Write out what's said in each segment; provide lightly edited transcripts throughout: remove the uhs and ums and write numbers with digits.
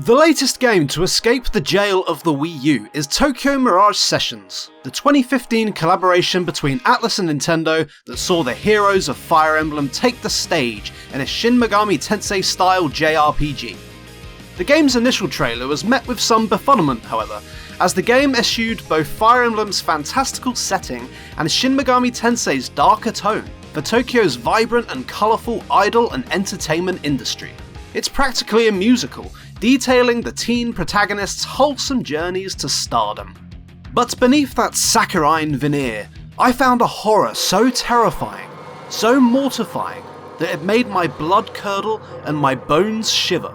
The latest game to escape the jail of the Wii U is Tokyo Mirage Sessions, the 2015 collaboration between Atlus and Nintendo that saw the heroes of Fire Emblem take the stage in a Shin Megami Tensei style JRPG. The game's initial trailer was met with some befuddlement, however, as the game eschewed both Fire Emblem's fantastical setting and Shin Megami Tensei's darker tone for Tokyo's vibrant and colourful idol and entertainment industry. It's practically a musical, detailing the teen protagonist's wholesome journeys to stardom. But beneath that saccharine veneer, I found a horror so terrifying, so mortifying, that it made my blood curdle and my bones shiver.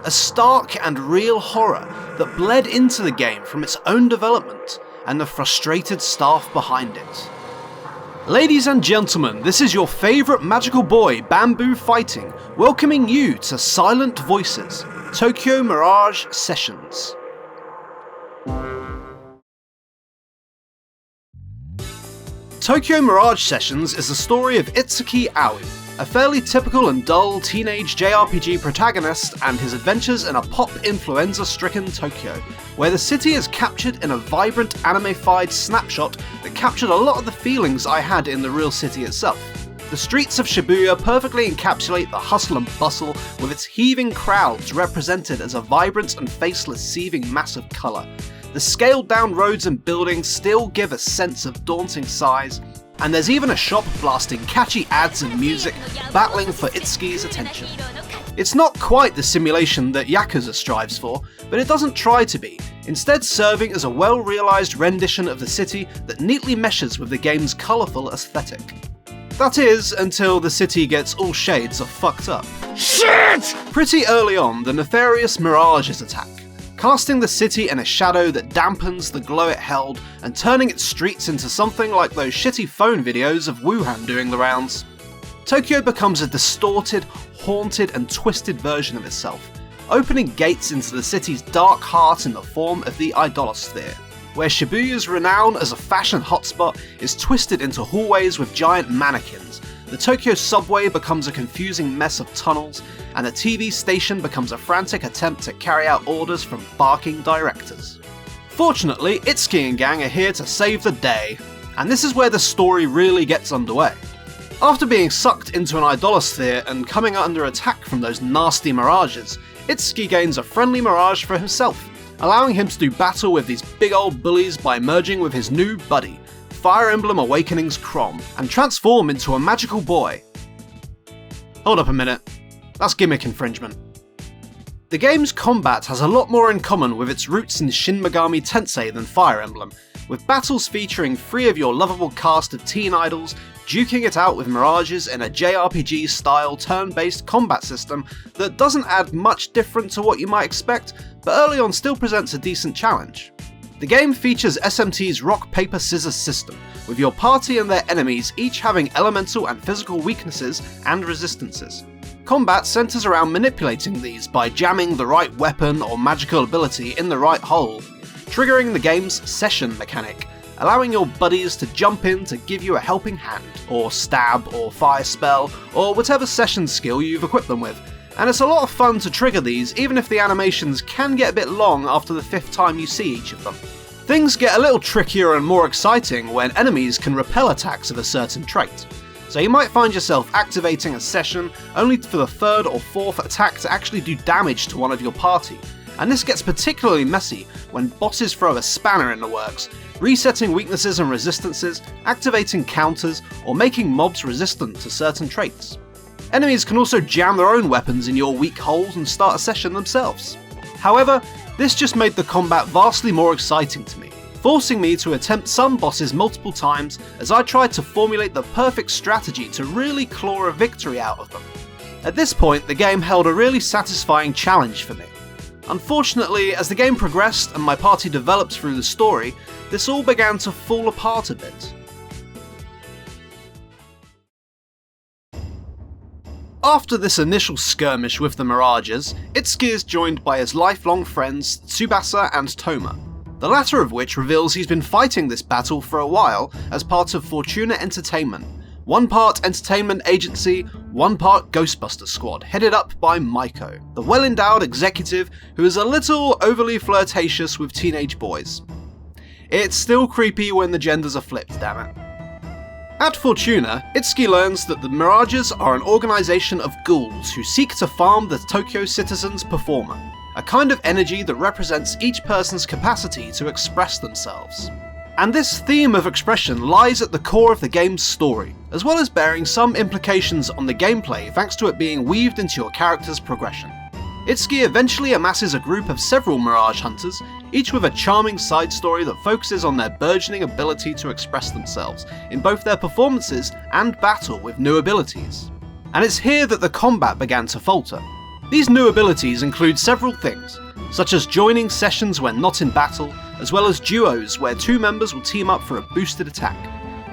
A stark and real horror that bled into the game from its own development and the frustrated staff behind it. Ladies and gentlemen, this is your favourite magical boy, Bamboo Fighting, welcoming you to Silent Voices, Tokyo Mirage Sessions. Tokyo Mirage Sessions is the story of Itsuki Aoi, a fairly typical and dull teenage JRPG protagonist and his adventures in a pop-influenza-stricken Tokyo, where the city is captured in a vibrant anime-fied snapshot that captured a lot of the feelings I had in the real city itself. The streets of Shibuya perfectly encapsulate the hustle and bustle, with its heaving crowds represented as a vibrant and faceless seething mass of colour. The scaled-down roads and buildings still give a sense of daunting size, and there's even a shop blasting catchy ads and music, battling for Itsuki's attention. It's not quite the simulation that Yakuza strives for, but it doesn't try to be, instead serving as a well-realised rendition of the city that neatly meshes with the game's colourful aesthetic. That is, until the city gets all shades of fucked up. Shit! Pretty early on, the nefarious Mirages attack, casting the city in a shadow that dampens the glow it held and turning its streets into something like those shitty phone videos of Wuhan doing the rounds. Tokyo becomes a distorted, haunted and twisted version of itself, opening gates into the city's dark heart in the form of the Idolosphere, where Shibuya's renown as a fashion hotspot is twisted into hallways with giant mannequins. The Tokyo subway becomes a confusing mess of tunnels, and the TV station becomes a frantic attempt to carry out orders from barking directors. Fortunately, Itsuki and gang are here to save the day, and this is where the story really gets underway. After being sucked into an idolosphere and coming under attack from those nasty mirages, Itsuki gains a friendly mirage for himself, allowing him to do battle with these big old bullies by merging with his new buddy, Fire Emblem Awakening's Chrom, and transform into a magical boy. Hold up a minute, that's gimmick infringement. The game's combat has a lot more in common with its roots in Shin Megami Tensei than Fire Emblem, with battles featuring 3 of your lovable cast of teen idols duking it out with mirages in a JRPG-style turn-based combat system that doesn't add much different to what you might expect, but early on still presents a decent challenge. The game features SMT's rock, paper, scissors system, with your party and their enemies each having elemental and physical weaknesses and resistances. Combat centres around manipulating these by jamming the right weapon or magical ability in the right hole, triggering the game's session mechanic, allowing your buddies to jump in to give you a helping hand, or stab, or fire spell, or whatever session skill you've equipped them with. And it's a lot of fun to trigger these, even if the animations can get a bit long after the 5th time you see each of them. Things get a little trickier and more exciting when enemies can repel attacks of a certain trait. So you might find yourself activating a session only for the 3rd or 4th attack to actually do damage to one of your party. And this gets particularly messy when bosses throw a spanner in the works, resetting weaknesses and resistances, activating counters, or making mobs resistant to certain traits. Enemies can also jam their own weapons in your weak holes and start a session themselves. However, this just made the combat vastly more exciting to me, forcing me to attempt some bosses multiple times as I tried to formulate the perfect strategy to really claw a victory out of them. At this point, the game held a really satisfying challenge for me. Unfortunately, as the game progressed and my party developed through the story, this all began to fall apart a bit. After this initial skirmish with the Mirages, Itsuki is joined by his lifelong friends Tsubasa and Toma, the latter of which reveals he's been fighting this battle for a while as part of Fortuna Entertainment, one part entertainment agency, one part Ghostbuster squad, headed up by Maiko, the well-endowed executive who is a little overly flirtatious with teenage boys. It's still creepy when the genders are flipped, damn it. At Fortuna, Itsuki learns that the Mirages are an organisation of ghouls who seek to farm the Tokyo citizens' performer, a kind of energy that represents each person's capacity to express themselves. And this theme of expression lies at the core of the game's story, as well as bearing some implications on the gameplay thanks to it being weaved into your character's progression. Itsuki eventually amasses a group of several Mirage hunters, each with a charming side story that focuses on their burgeoning ability to express themselves in both their performances and battle with new abilities. And it's here that the combat began to falter. These new abilities include several things, such as joining sessions when not in battle, as well as duos where two members will team up for a boosted attack.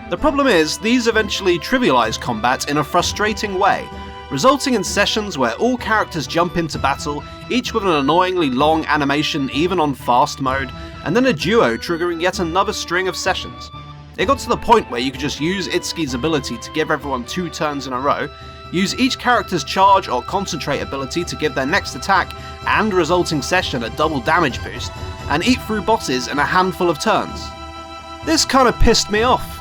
The problem is, these eventually trivialise combat in a frustrating way, resulting in sessions where all characters jump into battle, each with an annoyingly long animation even on fast mode, and then a duo triggering yet another string of sessions. It got to the point where you could just use Itsuki's ability to give everyone 2 turns in a row, use each character's charge or concentrate ability to give their next attack and resulting session a double damage boost, and eat through bosses in a handful of turns. This kinda pissed me off.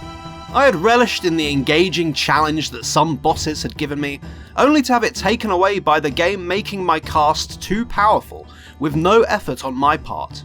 I had relished in the engaging challenge that some bosses had given me, only to have it taken away by the game making my cast too powerful, with no effort on my part.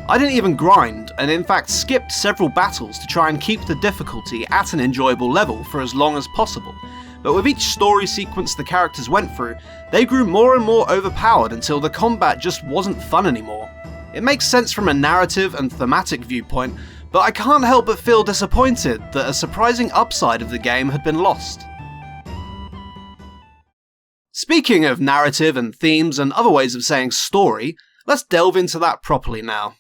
I didn't even grind, and in fact skipped several battles to try and keep the difficulty at an enjoyable level for as long as possible, but with each story sequence the characters went through, they grew more and more overpowered until the combat just wasn't fun anymore. It makes sense from a narrative and thematic viewpoint, but I can't help but feel disappointed that a surprising upside of the game had been lost. Speaking of narrative and themes and other ways of saying story, let's delve into that properly now.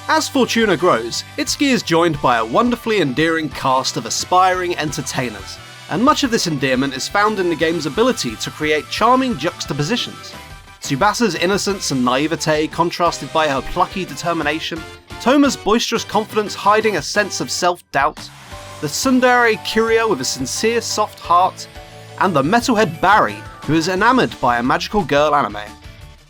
As Fortuna grows, Itsuki is joined by a wonderfully endearing cast of aspiring entertainers, and much of this endearment is found in the game's ability to create charming juxtapositions. Tsubasa's innocence and naivete contrasted by her plucky determination, Toma's boisterous confidence hiding a sense of self-doubt, the tsundere Kiria with a sincere soft heart, and the metalhead Barry who is enamoured by a magical girl anime.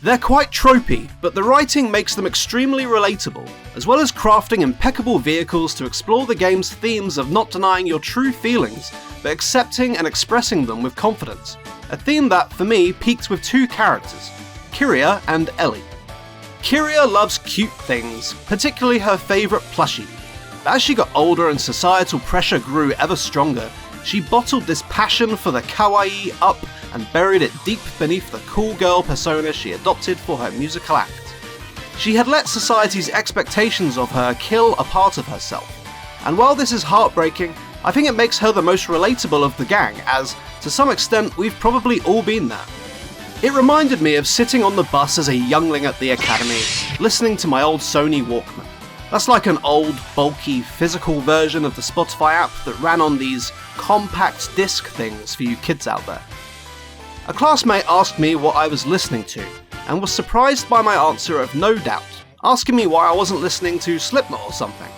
They're quite tropey, but the writing makes them extremely relatable, as well as crafting impeccable vehicles to explore the game's themes of not denying your true feelings, but accepting and expressing them with confidence, a theme that, for me, peaked with 2 characters, Kiria and Ellie. Kiria loves cute things, particularly her favourite plushie. But as she got older and societal pressure grew ever stronger, she bottled this passion for the kawaii up and buried it deep beneath the cool girl persona she adopted for her musical act. She had let society's expectations of her kill a part of herself, and while this is heartbreaking, I think it makes her the most relatable of the gang, as, to some extent, we've probably all been there. It reminded me of sitting on the bus as a youngling at the academy, listening to my old Sony Walkman. That's like an old, bulky, physical version of the Spotify app that ran on these compact disc things for you kids out there. A classmate asked me what I was listening to, and was surprised by my answer of no doubt, asking me why I wasn't listening to Slipknot or something.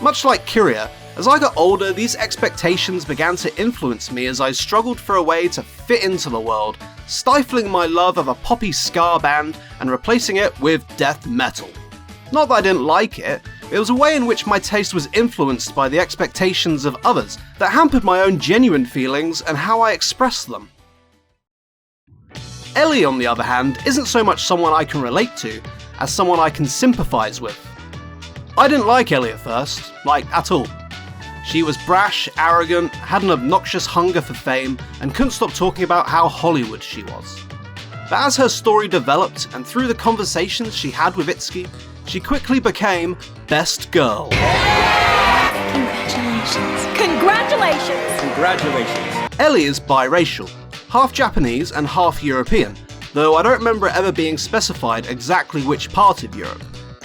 Much like Kiria, as I got older, these expectations began to influence me as I struggled for a way to fit into the world, stifling my love of a poppy ska band and replacing it with death metal. Not that I didn't like it, it was a way in which my taste was influenced by the expectations of others that hampered my own genuine feelings and how I expressed them. Ellie, on the other hand, isn't so much someone I can relate to, as someone I can sympathise with. I didn't like Ellie at first, at all. She was brash, arrogant, had an obnoxious hunger for fame, and couldn't stop talking about how Hollywood she was. But as her story developed, and through the conversations she had with Itsuki, she quickly became best girl. Congratulations. Congratulations! Congratulations. Ellie is biracial, half Japanese and half European, though I don't remember it ever being specified exactly which part of Europe.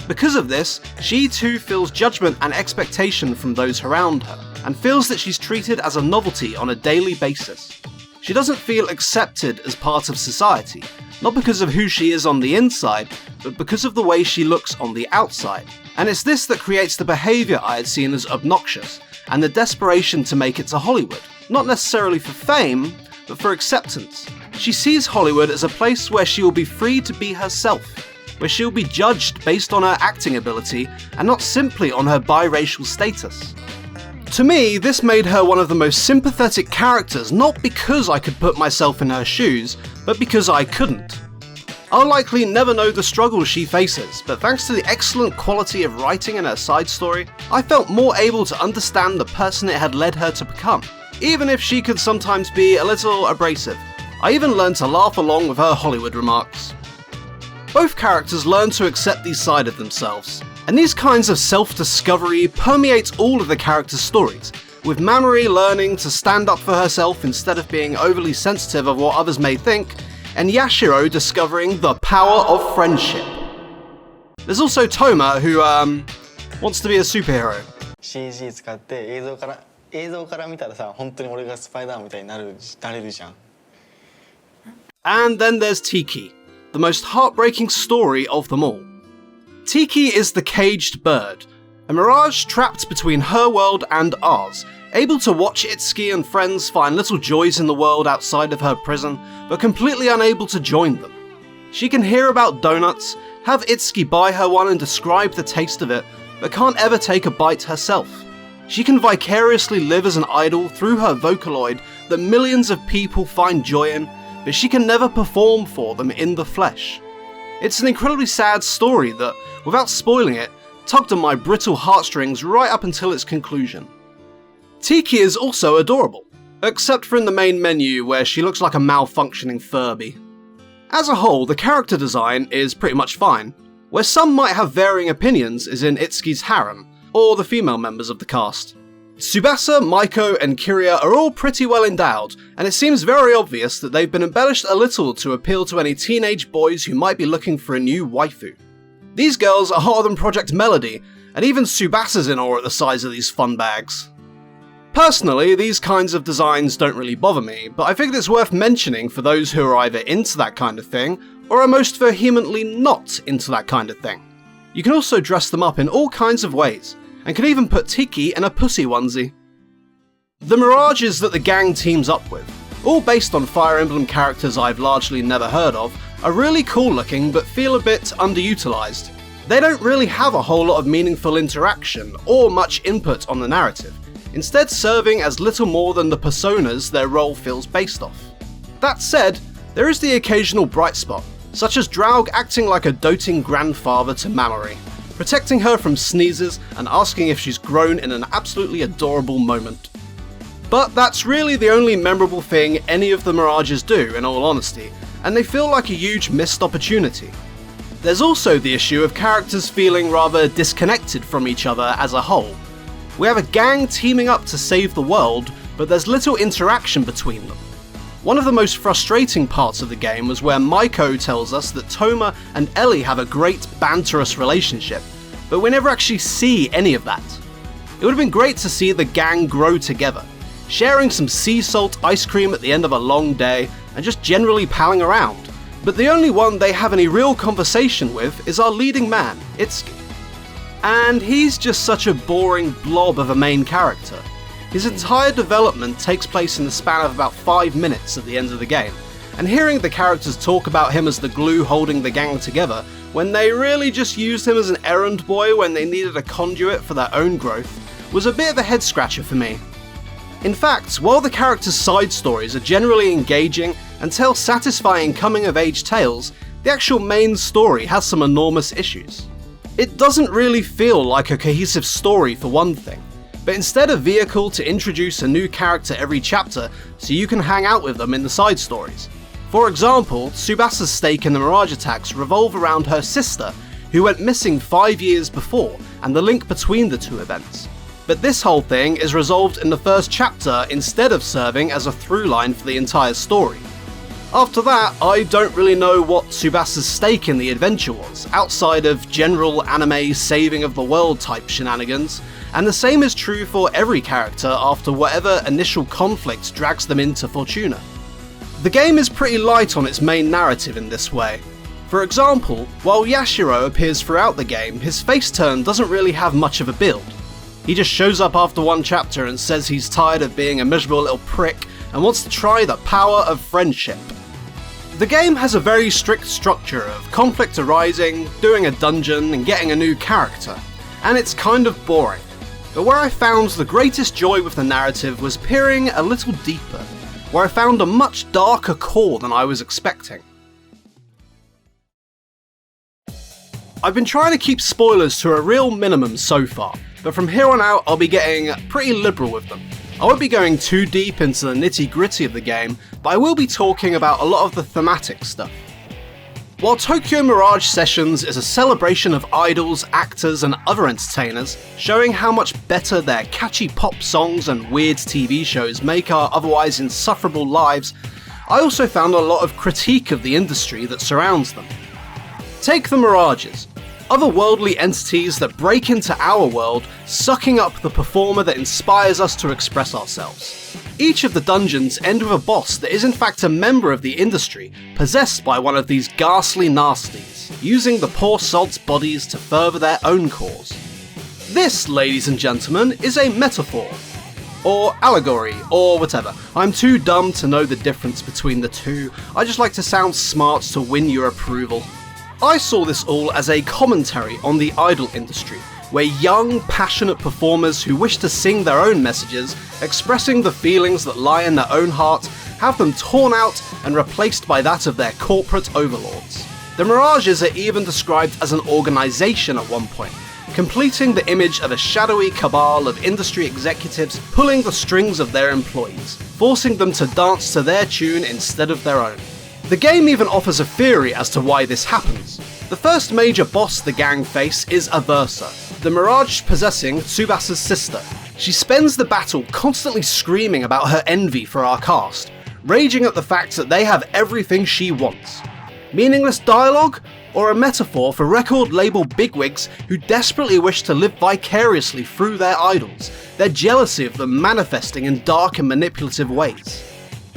Because of this, she too feels judgment and expectation from those around her, and feels that she's treated as a novelty on a daily basis. She doesn't feel accepted as part of society, not because of who she is on the inside, but because of the way she looks on the outside. And it's this that creates the behaviour I had seen as obnoxious, and the desperation to make it to Hollywood. Not necessarily for fame, but for acceptance. She sees Hollywood as a place where she will be free to be herself, where she will be judged based on her acting ability and not simply on her biracial status. To me, this made her one of the most sympathetic characters, not because I could put myself in her shoes, but because I couldn't. I'll likely never know the struggles she faces, but thanks to the excellent quality of writing in her side story, I felt more able to understand the person it had led her to become, even if she could sometimes be a little abrasive. I even learned to laugh along with her Hollywood remarks. Both characters learn to accept these sides of themselves, and these kinds of self-discovery permeate all of the characters' stories, with Mamoru learning to stand up for herself instead of being overly sensitive of what others may think, and Yashiro discovering the power of friendship. There's also Toma, who, wants to be a superhero. CG 使って映像から見たらさ、本当に俺がスパイダーマンみたいになれるじゃん。And then there's Tiki, the most heartbreaking story of them all. Tiki is the caged bird, a mirage trapped between her world and ours, able to watch Itsuki and friends find little joys in the world outside of her prison, but completely unable to join them. She can hear about donuts, have Itsuki buy her one and describe the taste of it, but can't ever take a bite herself. She can vicariously live as an idol through her Vocaloid that millions of people find joy in, but she can never perform for them in the flesh. It's an incredibly sad story that, without spoiling it, tugged on my brittle heartstrings right up until its conclusion. Tiki is also adorable, except for in the main menu where she looks like a malfunctioning Furby. As a whole, the character design is pretty much fine. Where some might have varying opinions is in Itsuki's harem, or the female members of the cast. Tsubasa, Maiko, and Kiria are all pretty well endowed, and it seems very obvious that they've been embellished a little to appeal to any teenage boys who might be looking for a new waifu. These girls are hotter than Project Melody, and even Tsubasa's in awe at the size of these fun bags. Personally, these kinds of designs don't really bother me, but I figured it's worth mentioning for those who are either into that kind of thing, or are most vehemently not into that kind of thing. You can also dress them up in all kinds of ways, and can even put Tiki in a pussy onesie. The mirages that the gang teams up with, all based on Fire Emblem characters I've largely never heard of, are really cool looking but feel a bit underutilised. They don't really have a whole lot of meaningful interaction or much input on the narrative, instead serving as little more than the personas their role feels based off. That said, there is the occasional bright spot, such as Draug acting like a doting grandfather to Mamoru, protecting her from sneezes and asking if she's grown in an absolutely adorable moment. But that's really the only memorable thing any of the Mirages do, in all honesty, and they feel like a huge missed opportunity. There's also the issue of characters feeling rather disconnected from each other as a whole. We have a gang teaming up to save the world, but there's little interaction between them. One of the most frustrating parts of the game was where Maiko tells us that Toma and Ellie have a great banterous relationship, but we never actually see any of that. It would have been great to see the gang grow together, sharing some sea salt ice cream at the end of a long day, and just generally palling around. But the only one they have any real conversation with is our leading man, Itsuki. And he's just such a boring blob of a main character. His entire development takes place in the span of about 5 minutes at the end of the game, and hearing the characters talk about him as the glue holding the gang together, when they really just used him as an errand boy when they needed a conduit for their own growth, was a bit of a head scratcher for me. In fact, while the characters' side stories are generally engaging and tell satisfying coming-of-age tales, the actual main story has some enormous issues. It doesn't really feel like a cohesive story for one thing, but instead a vehicle to introduce a new character every chapter so you can hang out with them in the side stories. For example, Tsubasa's stake in the Mirage attacks revolve around her sister, who went missing 5 years before, and the link between the two events. But this whole thing is resolved in the first chapter instead of serving as a through line for the entire story. After that, I don't really know what Tsubasa's stake in the adventure was, outside of general anime saving of the world type shenanigans, and the same is true for every character after whatever initial conflict drags them into Fortuna. The game is pretty light on its main narrative in this way. For example, while Yashiro appears throughout the game, his face turn doesn't really have much of a build. He just shows up after one chapter and says he's tired of being a miserable little prick and wants to try the power of friendship. The game has a very strict structure of conflict arising, doing a dungeon and getting a new character, and it's kind of boring. But where I found the greatest joy with the narrative was peering a little deeper, where I found a much darker core than I was expecting. I've been trying to keep spoilers to a real minimum so far, but from here on out I'll be getting pretty liberal with them. I won't be going too deep into the nitty-gritty of the game, but I will be talking about a lot of the thematic stuff. While Tokyo Mirage Sessions is a celebration of idols, actors and other entertainers, showing how much better their catchy pop songs and weird TV shows make our otherwise insufferable lives, I also found a lot of critique of the industry that surrounds them. Take the Mirages, otherworldly entities that break into our world, sucking up the performer that inspires us to express ourselves. Each of the dungeons end with a boss that is in fact a member of the industry, possessed by one of these ghastly nasties, using the poor sods' bodies to further their own cause. This, ladies and gentlemen, is a metaphor, or allegory, or whatever. I'm too dumb to know the difference between the two, I just like to sound smart to win your approval. I saw this all as a commentary on the idol industry, where young, passionate performers who wish to sing their own messages, expressing the feelings that lie in their own heart, have them torn out and replaced by that of their corporate overlords. The Mirages are even described as an organisation at one point, completing the image of a shadowy cabal of industry executives pulling the strings of their employees, forcing them to dance to their tune instead of their own. The game even offers a theory as to why this happens. The first major boss the gang face is Aversa, the Mirage possessing Tsubasa's sister. She spends the battle constantly screaming about her envy for our cast, raging at the fact that they have everything she wants. Meaningless dialogue, or a metaphor for record label bigwigs who desperately wish to live vicariously through their idols, their jealousy of them manifesting in dark and manipulative ways.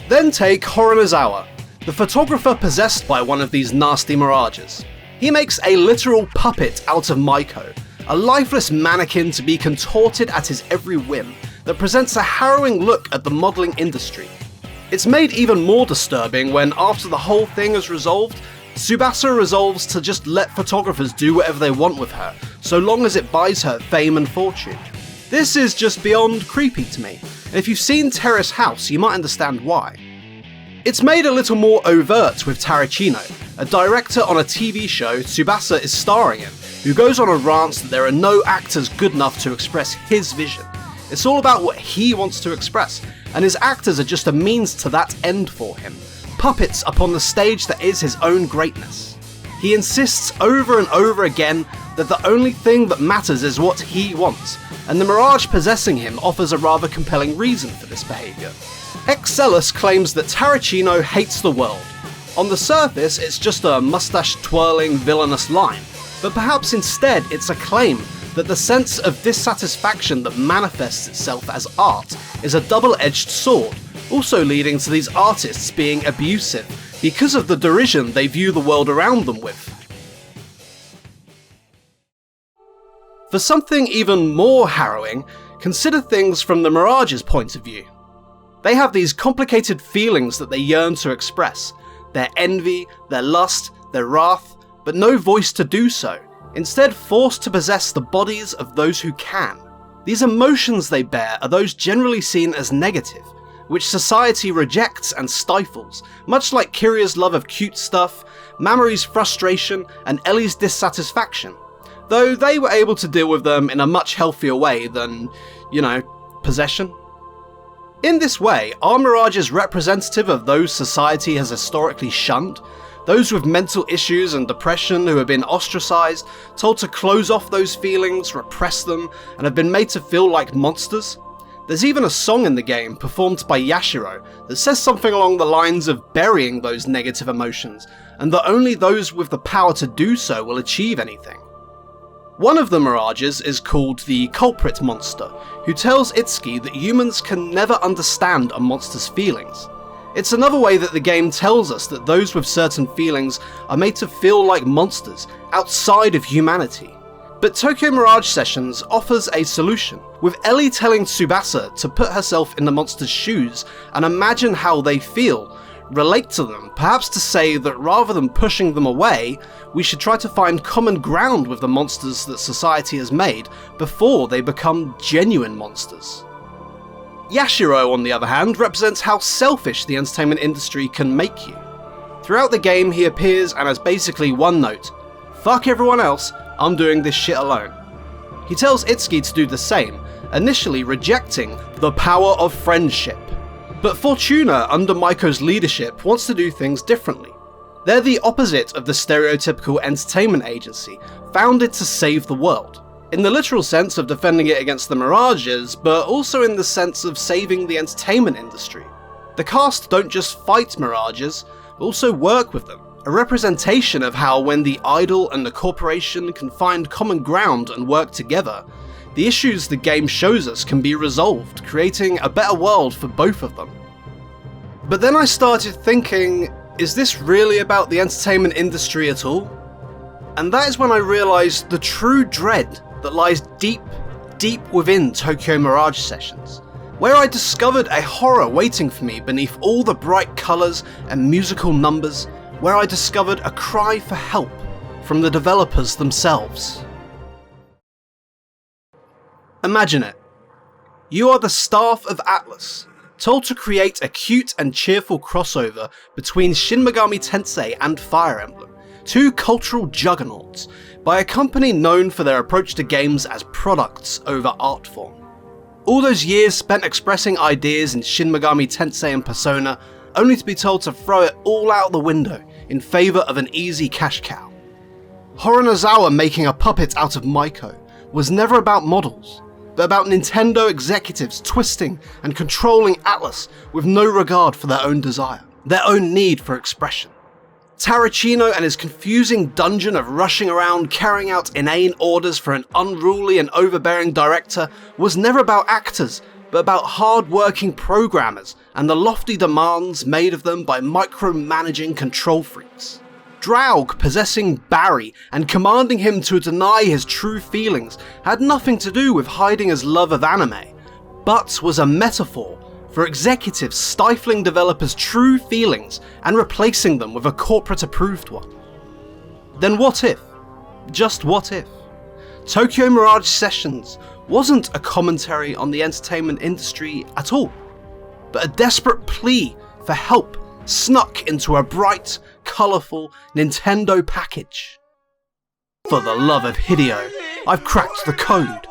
Then take Horonozawa, the photographer possessed by one of these nasty Mirages. He makes a literal puppet out of Maiko, a lifeless mannequin to be contorted at his every whim, that presents a harrowing look at the modelling industry. It's made even more disturbing when, after the whole thing is resolved, Tsubasa resolves to just let photographers do whatever they want with her, so long as it buys her fame and fortune. This is just beyond creepy to me, and if you've seen Terrace House, you might understand why. It's made a little more overt with Tarantino, a director on a TV show Tsubasa is starring in, who goes on a rant that there are no actors good enough to express his vision. It's all about what he wants to express, and his actors are just a means to that end for him, puppets upon the stage that is his own greatness. He insists over and over again that the only thing that matters is what he wants, and the Mirage possessing him offers a rather compelling reason for this behaviour. Excellus claims that Tarantino hates the world. On the surface, it's just a mustache-twirling villainous line, but perhaps instead it's a claim that the sense of dissatisfaction that manifests itself as art is a double-edged sword, also leading to these artists being abusive because of the derision they view the world around them with. For something even more harrowing, consider things from the Mirage's point of view. They have these complicated feelings that they yearn to express, their envy, their lust, their wrath, but no voice to do so, instead forced to possess the bodies of those who can. These emotions they bear are those generally seen as negative, which society rejects and stifles, much like Kiria's love of cute stuff, Mamori's frustration, and Ellie's dissatisfaction, though they were able to deal with them in a much healthier way than, possession. In this way, are Mirages representative of those society has historically shunned? Those with mental issues and depression who have been ostracised, told to close off those feelings, repress them, and have been made to feel like monsters? There's even a song in the game, performed by Yashiro, that says something along the lines of burying those negative emotions, and that only those with the power to do so will achieve anything. One of the Mirages is called the Culprit Monster, who tells Itsuki that humans can never understand a monster's feelings. It's another way that the game tells us that those with certain feelings are made to feel like monsters, outside of humanity. But Tokyo Mirage Sessions offers a solution, with Ellie telling Tsubasa to put herself in the monster's shoes and imagine how they feel, relate to them, perhaps to say that rather than pushing them away, we should try to find common ground with the monsters that society has made before they become genuine monsters. Yashiro, on the other hand, represents how selfish the entertainment industry can make you. Throughout the game, he appears and has basically one note: fuck everyone else, I'm doing this shit alone. He tells Itsuki to do the same, initially rejecting the power of friendship. But Fortuna, under Maiko's leadership, wants to do things differently. They're the opposite of the stereotypical entertainment agency, founded to save the world. In the literal sense of defending it against the Mirages, but also in the sense of saving the entertainment industry. The cast don't just fight Mirages, but also work with them. A representation of how when the idol and the corporation can find common ground and work together, the issues the game shows us can be resolved, creating a better world for both of them. But then I started thinking, is this really about the entertainment industry at all? And that is when I realised the true dread that lies deep, deep within Tokyo Mirage Sessions, where I discovered a horror waiting for me beneath all the bright colours and musical numbers, where I discovered a cry for help from the developers themselves. Imagine it. You are the staff of Atlus, told to create a cute and cheerful crossover between Shin Megami Tensei and Fire Emblem, two cultural juggernauts, by a company known for their approach to games as products over art form. All those years spent expressing ideas in Shin Megami Tensei and Persona, only to be told to throw it all out the window in favour of an easy cash cow. Horonozawa making a puppet out of Maiko was never about models, but about Nintendo executives twisting and controlling Atlus with no regard for their own desire, their own need for expression. Tarantino and his confusing dungeon of rushing around carrying out inane orders for an unruly and overbearing director was never about actors, but about hard-working programmers and the lofty demands made of them by micromanaging control freaks. Draug possessing Barry and commanding him to deny his true feelings had nothing to do with hiding his love of anime, but was a metaphor for executives stifling developers' true feelings and replacing them with a corporate-approved one. Then what if, just what if, Tokyo Mirage Sessions wasn't a commentary on the entertainment industry at all, but a desperate plea for help snuck into a bright, colourful Nintendo package? For the love of Hideo, I've cracked the code.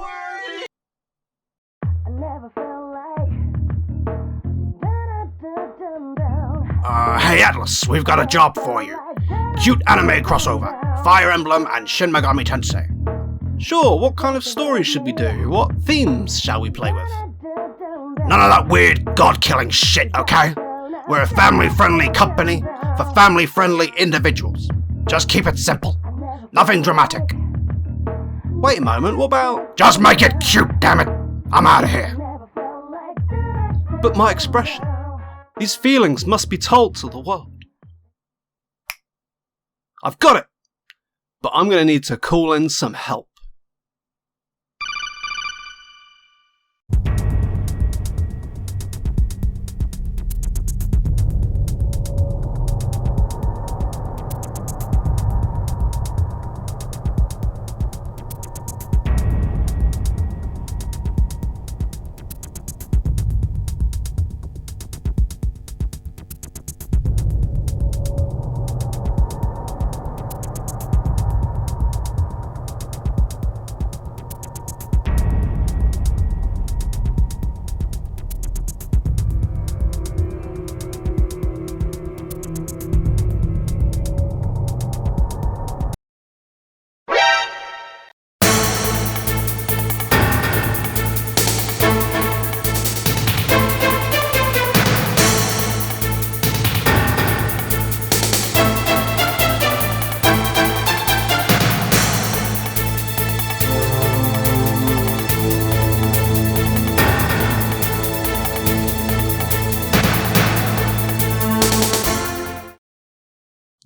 Hey Atlus, we've got a job for you. Cute anime crossover, Fire Emblem and Shin Megami Tensei. Sure, what kind of stories should we do? What themes shall we play with? None of that weird god-killing shit, okay? We're a family-friendly company for family-friendly individuals. Just keep it simple. Nothing dramatic. Wait a moment, what about... Just make it cute, damn it! I'm out of here. But my expression. These feelings must be told to the world. I've got it! But I'm going to need to call in some help.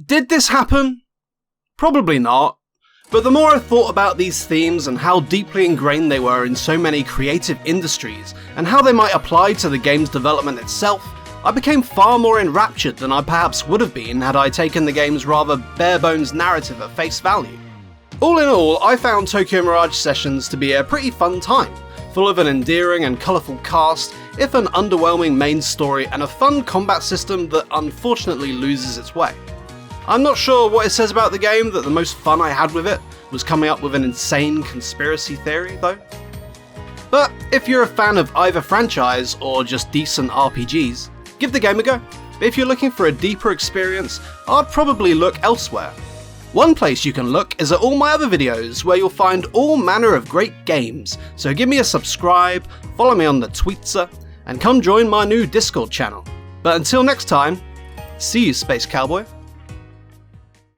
Did this happen? Probably not, But the more I thought about these themes and how deeply ingrained they were in so many creative industries, and how they might apply to the game's development itself, I became far more enraptured than I perhaps would have been had I taken the game's rather bare-bones narrative at face value. All in all, I found Tokyo Mirage Sessions to be a pretty fun time, full of an endearing and colourful cast, if an underwhelming main story and a fun combat system that unfortunately loses its way. I'm not sure what it says about the game that the most fun I had with it was coming up with an insane conspiracy theory, though. But if you're a fan of either franchise or just decent RPGs, give the game a go. But if you're looking for a deeper experience, I'd probably look elsewhere. One place you can look is at all my other videos, where you'll find all manner of great games, so give me a subscribe, follow me on the Twitter, and come join my new Discord channel. But until next time, see you, Space Cowboy.